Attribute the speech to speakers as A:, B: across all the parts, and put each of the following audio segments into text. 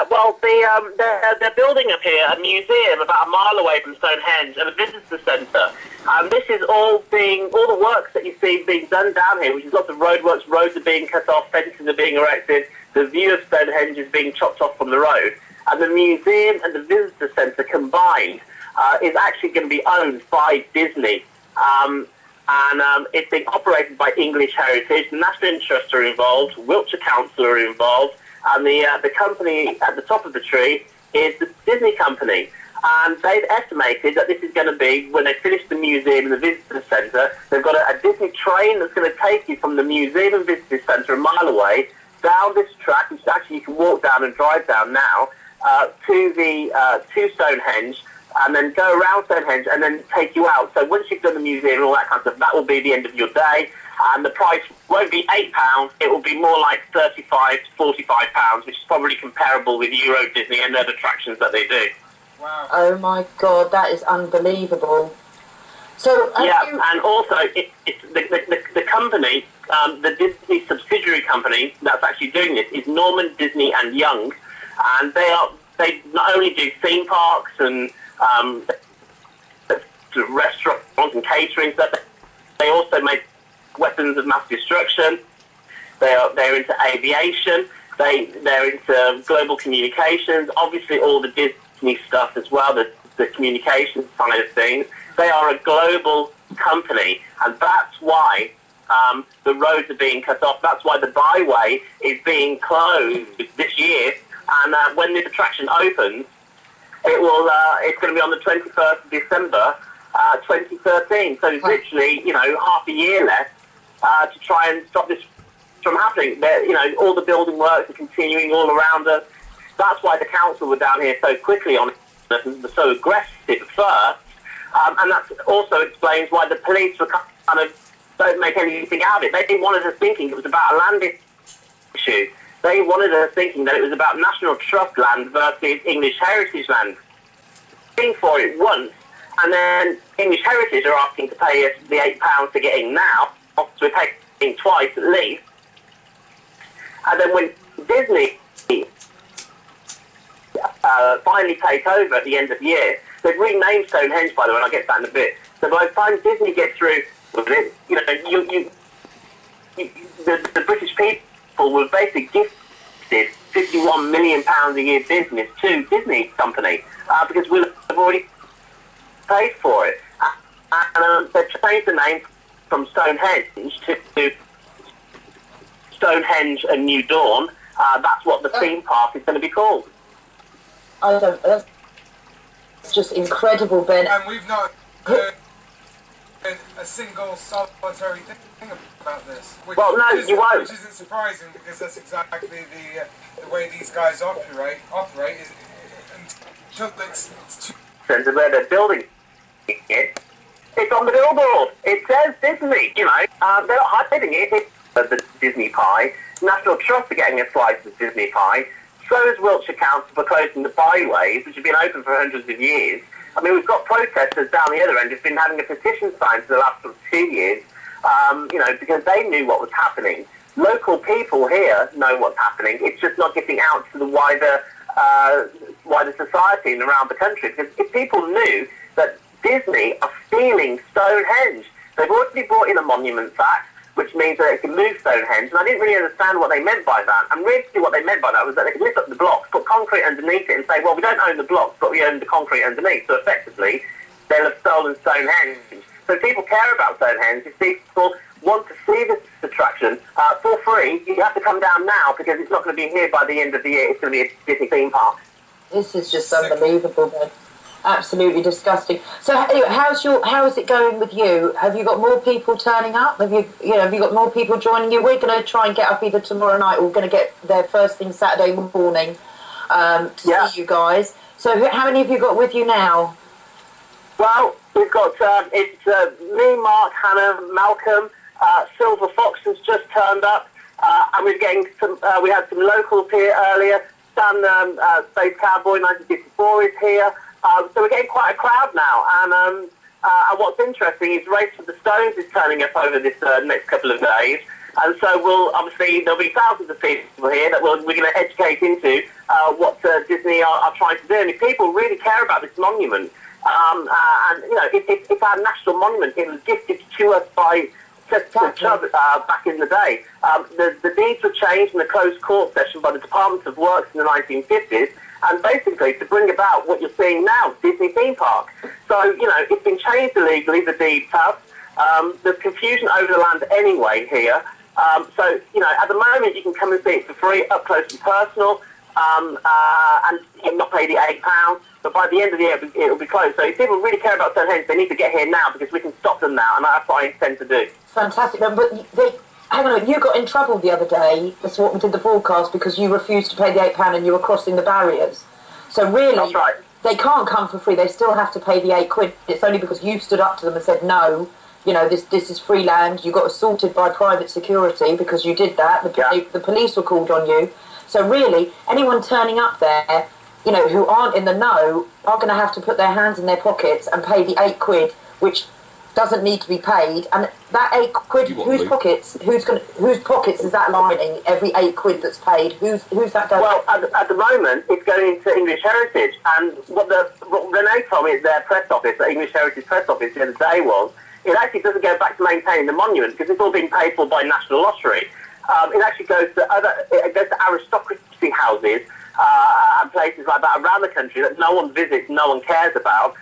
A: Yeah, well, they're building up here a museum about a mile away from Stonehenge and a visitor centre. And this is all the works that you see being done down here, which is lots of roadworks, roads are being cut off, fences are being erected, the view of Stonehenge is being chopped off from the road. And the museum and the visitor centre combined is actually going to be owned by Disney. It's being operated by English Heritage. The National Trust are involved, Wiltshire Council are involved, and the company at the top of the tree is the Disney company. And they've estimated that this is going to be, when they finish the museum and the visitor centre, they've got a Disney train that's going to take you from the museum and visitor centre a mile away down this track, which actually you can walk down and drive down now, to Stonehenge, and then go around Stonehenge and then take you out. So once you've done the museum and all that kind of stuff, that will be the end of your day. And the price won't be £8, it will be more like £35 to £45, which is probably comparable with Euro Disney and other attractions that they do.
B: Wow.
C: Oh my God, that is unbelievable. So
A: and also the company, the Disney subsidiary company that's actually doing this is Norman, Disney and Young, and they not only do theme parks and restaurants and catering stuff, they also make weapons of mass destruction. They're into aviation. They're into global communications. Obviously, all the Disney stuff as well. The communications side of things. They are a global company, and that's why the roads are being cut off. That's why the byway is being closed this year. And when this attraction opens, it's going to be on the 21st of December, 2013. So it's literally, half a year left to try and stop this from happening. All the building works are continuing all around us. That's why the council were down here so quickly on it and were so aggressive at first. And that also explains why the police were kind of don't make anything out of it. They wanted us thinking it was about a land issue. They wanted us thinking that it was about National Trust land versus English Heritage land. Paying for it once, and then English Heritage are asking to pay us the £8 to get in now, so we're paying twice at least. And then when Disney finally take over at the end of the year, they've renamed Stonehenge, by the way, and I'll get to that in a bit. So by the time Disney gets through with it, the British people were basically gifted £51 million a year business to Disney company because we'll have already paid for it. And they've changed the name from Stonehenge to Stonehenge and New Dawn. That's what the theme park is going to be called.
C: That's just incredible, Ben.
B: And we've not heard a single solitary thing about this. Which
A: you won't.
B: Which isn't surprising, because that's exactly the way these guys operate is until it's too...
A: Centre where they're building it. It's on the billboard. It says Disney, they're not hiding it. It's the Disney pie. National Trust are getting a slice of Disney pie. So is Wiltshire Council for closing the byways, which have been open for hundreds of years. I mean, we've got protesters down the other end who've been having a petition signed for the last 2 years, because they knew what was happening. Local people here know what's happening. It's just not getting out to the wider society and around the country. Because if people knew that Disney are stealing Stonehenge, they've already brought in a Monuments Act, which means that they can move Stonehenge, and I didn't really understand what they meant by that. And really what they meant by that was that they could lift up the blocks, put concrete underneath it, and say, well, we don't own the blocks, but we own the concrete underneath. So effectively, they'll have stolen Stonehenge. So if people care about Stonehenge, if people want to see this attraction for free, you have to come down now, because it's not going to be here by the end of the year. It's going to be a Disney theme park.
C: This is just unbelievable, Ben. Absolutely disgusting. So anyway, how is it going with you? Have you got more people turning up? Have you got more people joining you? We're going to try and get up either tomorrow night, or we're going to get there first thing Saturday morning to see you guys. So how many have you got with you now?
A: Well, we've got it's me, Mark, Hannah, Malcolm, Silver Fox has just turned up, and we're getting some. We had some locals here earlier. Stan, Space Cowboy 1954 is here. So we're getting quite a crowd now, and what's interesting is Race for the Stones is turning up over this next couple of days. And so there'll be thousands of people here that we're going to educate into what Disney are trying to do. And if people really care about this monument, and it's our national monument. It was gifted to us by Chubb back in the day. The deeds were changed in a closed court session by the Department of Works in the 1950s, and basically to bring about what you're seeing now, Disney theme park. So, it's been changed illegally, the deeds have. There's confusion over the land anyway here. So, at the moment you can come and see it for free, up close and personal, and not pay the £8. But by the end of the year, it'll be closed. So if people really care about Stonehenge, they need to get here now because we can stop them now, and that's what I intend to do.
C: Fantastic. But hang on a minute, you got in trouble the other day, that's what we did the broadcast, because you refused to pay the £8 and you were crossing the barriers. So really,
A: that's right.
C: They can't come for free, they still have to pay the £8. It's only because you stood up to them and said, no, this is free land. You got assaulted by private security because you did that. The police were called on you. So really, anyone turning up there, who aren't in the know, are going to have to put their hands in their pockets and pay the £8, which doesn't need to be paid. And that £8, whose pockets is that lining? Every £8 that's paid, who's that going?
A: Well, at the moment, it's going into English Heritage, and what Renee told me at their press office, the English Heritage press office the other day was, it actually doesn't go back to maintaining the monument because it's all being paid for by National Lottery. It actually goes to aristocracy houses and places like that around the country that no one visits, no one cares about,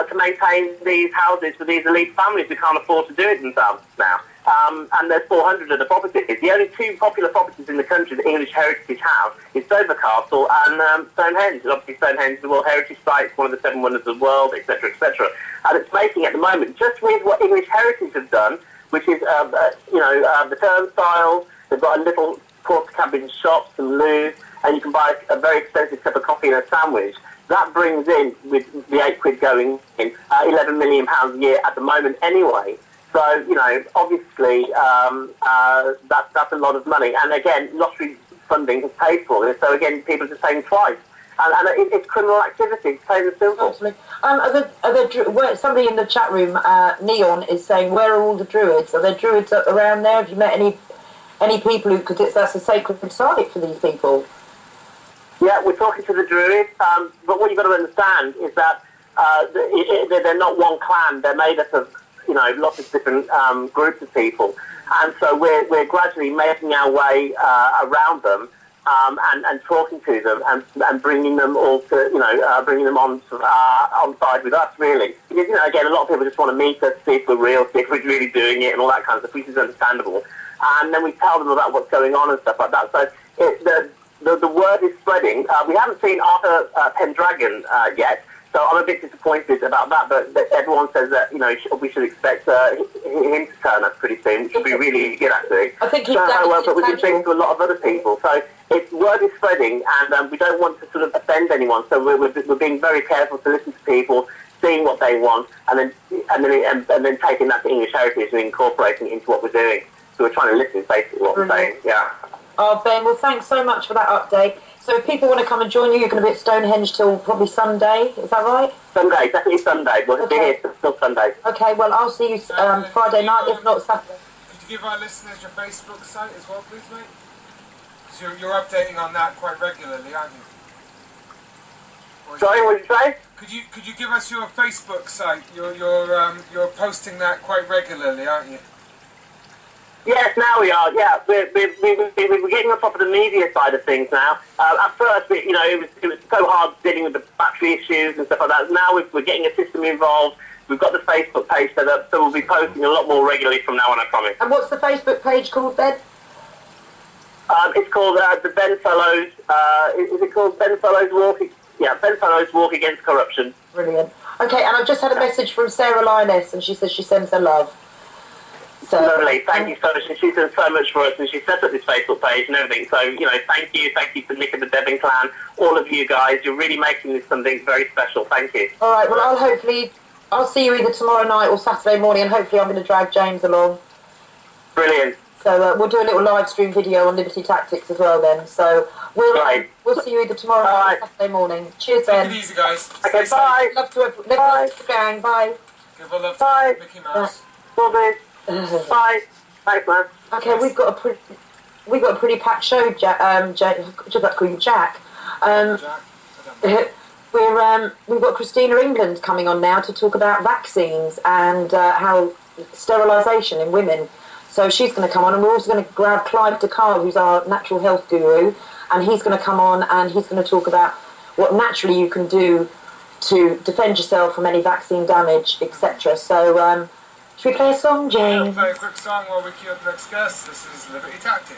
A: to maintain these houses for these elite families who can't afford to do it themselves now. And there's 400 of the properties. The only two popular properties in the country that English Heritage have is Dover Castle and Stonehenge. And obviously Stonehenge is the World Heritage Site, it's one of the 7 wonders of the world, etc., etc. And it's making at the moment, just with what English Heritage have done, which is, the turnstiles, they've got a little pork cabin shop, some loos, and you can buy a very expensive cup of coffee and a sandwich. That brings in, with the £8 going in, £11 million a year at the moment anyway. So, obviously, that's a lot of money. And again, lottery funding is paid for this. So again, people are just paying twice. And it's criminal activity, it's plain and simple.
C: Absolutely. Somebody in the chat room, Neon, is saying, where are all the druids? Are there druids around there? Have you met any people because that's a sacred site for these people?
A: Yeah, we're talking to the druids, but what you've got to understand is that they're not one clan. They're made up of, lots of different groups of people. And so we're gradually making our way around them and talking to them and bringing them all to, bringing them on side with us, really. Because, again, a lot of people just want to meet us, see if we're real, see if we're really doing it and all that kind of stuff, which is understandable. And then we tell them about what's going on and stuff like that. So the word is spreading. We haven't seen Arthur Pendragon yet, so I'm a bit disappointed about that. But everyone says that we should expect him to turn up pretty soon, which would be really good, actually.
C: I think
A: but we've been speaking to a lot of other people, so word is spreading, and we don't want to sort of offend anyone. So we're being very careful to listen to people, seeing what they want, and then taking that to English Heritage and incorporating it into what we're doing. So we're trying to listen, basically, what we're saying. Yeah.
C: Oh, Ben, well, thanks so much for that update. So if people want to come and join you, you're going to be at Stonehenge till probably Sunday, is that right?
A: Sunday, definitely Sunday. We'll be here till Sunday.
C: Okay, well, I'll see you Friday night, if not Saturday.
B: Could you give our listeners your Facebook site as well, please, mate? So you're updating on that quite regularly, aren't you?
A: Sorry, what did you say?
B: Could you give us your Facebook site? You're posting that quite regularly, aren't you?
A: Yes, now we are. Yeah, we're getting on top of the media side of things now. At first, it was so hard dealing with the battery issues and stuff like that. Now we're getting a system involved. We've got the Facebook page set up, so we'll be posting a lot more regularly from now on, I promise.
C: And what's the Facebook page called, Ben?
A: It's called the Ben Fellows. Is it called Ben Fellows Walk? Yeah, Ben Fellows Walk Against Corruption.
C: Brilliant. Okay, and I've just had a message from Sarah Lioness, and she says she sends her love. So,
A: lovely, thank you so much. And she's done so much for us, and she set up this Facebook page and everything. So, thank you to Nick and the Devon clan, all of you guys. You're really making this something very special. Thank you.
C: All right, well, I'll see you either tomorrow night or Saturday morning, and hopefully I'm going to drag James along.
A: Brilliant.
C: So we'll do a little live stream video on Liberty Tactics as well then. So we'll see you either tomorrow night or Saturday morning. Cheers, Ben.
B: Take it easy, guys.
A: Okay, bye.
C: Love to the gang. Bye.
B: Give a love to Mickey Mouse.
A: Will do. Bye. Thanks, man.
C: Okay, we've got a pretty packed show, Jack. Just about to call you Jack.
B: Jack, I don't know.
C: We've got Christina England coming on now to talk about vaccines and how sterilisation in women. So she's going to come on, and we're also going to grab Clive Dakar, who's our natural health guru, and he's going to come on and he's going to talk about what naturally you can do to defend yourself from any vaccine damage, etc. So, should we play a song,
B: We'll
C: James?
B: play a quick song while we queue up the next guest. This is Liberty Tactic.